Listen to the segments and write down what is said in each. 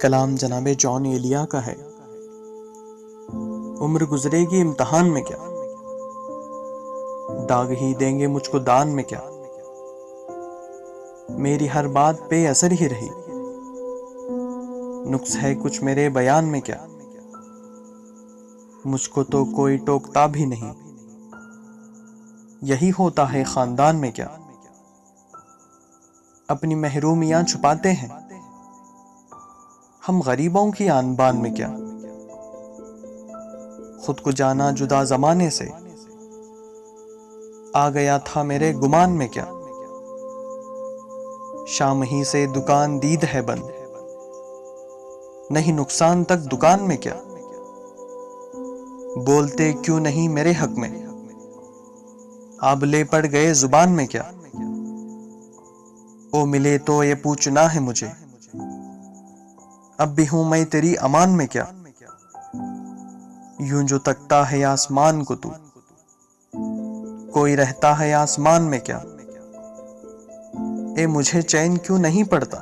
कलाम जनाबे जॉन एलिया का है। उम्र गुजरेगी इम्तिहान में क्या, दाग ही देंगे मुझको दान में क्या। मेरी हर बात पे असर ही रही, नुक्स है कुछ मेरे बयान में क्या। मुझको तो कोई टोकता भी नहीं, यही होता है खानदान में क्या। अपनी महरूमियां छुपाते हैं हम गरीबों की आन बान में क्या। खुद को जाना जुदा जमाने से, आ गया था मेरे गुमान में क्या। शाम ही से दुकान दीद है बंद, नहीं नुकसान तक दुकान में क्या। बोलते क्यों नहीं मेरे हक में, आबले पड़ गए जुबान में क्या। ओ मिले तो ये पूछना है मुझे, अब भी हूं मैं तेरी अमान में क्या। यूं जो तकता है आसमान को तू, कोई रहता है आसमान में क्या। ए मुझे चैन क्यों नहीं पड़ता,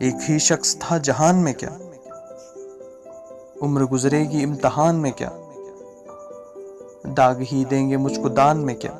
एक ही शख्स था जहान में क्या। उम्र गुजरेगी इम्तिहान में क्या, दाग ही देंगे मुझको दान में क्या।